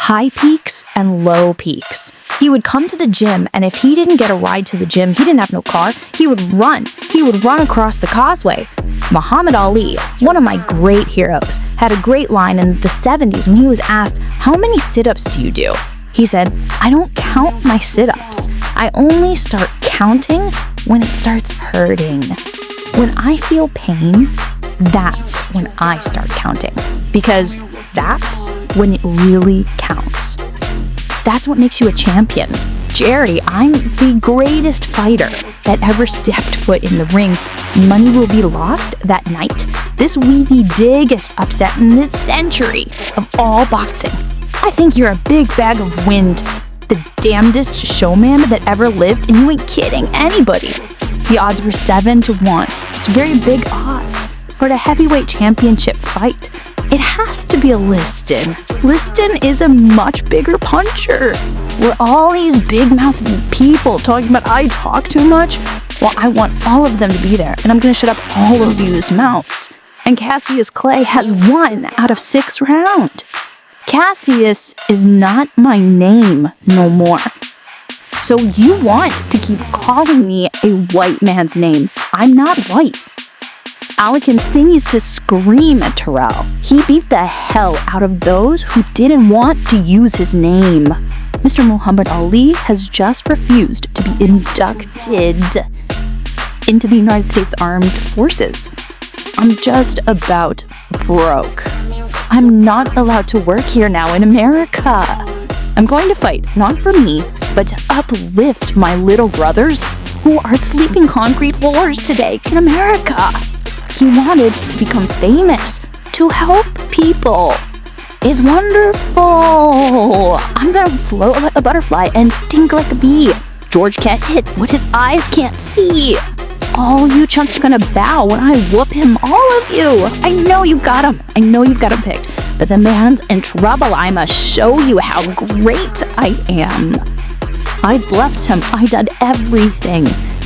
high peaks and low peaks. He would come to the gym, and if he didn't get a ride to the gym, he didn't have no car, he would run. He would run across the causeway. Muhammad Ali, one of my great heroes, had a great line in the 70s when he was asked, "How many sit-ups do you do?" He said, "I don't count my sit-ups. I only start counting when it starts hurting. When I feel pain, that's when I start counting, because that's when it really counts. That's what makes you a champion." Jerry, I'm the greatest fighter that ever stepped foot in the ring. Money will be lost that night. This will be the biggest upset in this century of all boxing. I think you're a big bag of wind, the damnedest showman that ever lived, and you ain't kidding anybody. The odds were 7-1. It's very big odds for the heavyweight championship fight. It has to be a Liston. Liston is a much bigger puncher. We're all these big-mouthed people talking about I talk too much. Well, I want all of them to be there, and I'm going to shut up all of you's mouths. And CassiusClay has won out of 6 rounds. Cassius is not my name no more. So you want to keep calling me a white man's name. I'm not white. Ali continues to scream at Terrell. He beat the hell out of those who didn't want to use his name. Mr. Muhammad Ali has just refused to be inducted into the United States Armed Forces. I'm just about broke. I'm not allowed to work here now in America. I'm going to fight, not for me, but to uplift my little brothers who are sleeping concrete floors today in America. He wanted to become famous, to help people. It's wonderful. I'm gonna float like a butterfly and stink like a bee. George can't hit what his eyes can't see. All you chunks are gonna bow when I whoop him, all of you. I know you got him. I know you've got him picked. But the man's in trouble. I must show you how great I am. I bluffed him. I did everything.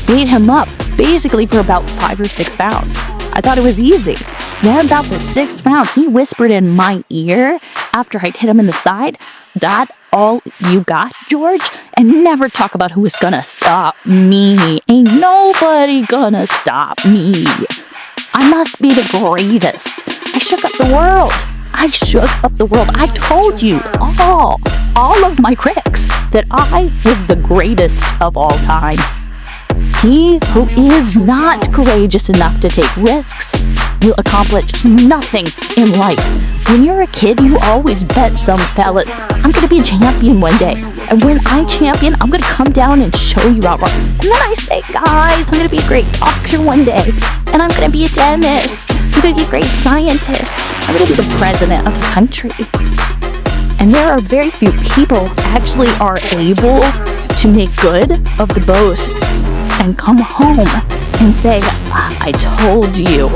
Beat him up, basically for about 5 or 6 pounds. I thought it was easy. Then about the 6th round, he whispered in my ear after I'd hit him in the side, "That all you got, George? And never talk about who is gonna stop me. Ain't nobody gonna stop me. I must be the greatest." I shook up the world. I shook up the world. I told you, all of my critics, that I was the greatest of all time. He who is not courageous enough to take risks will accomplish nothing in life. When you're a kid, you always bet some fellas, "I'm gonna be a champion one day. And when I champion, I'm gonna come down and show you out wrong." And then I say, "Guys, I'm gonna be a great doctor one day. And I'm gonna be a dentist. I'm gonna be a great scientist. I'm gonna be the president of the country." And there are very few people actually are able to make good of the boasts and come home and say, "I told you."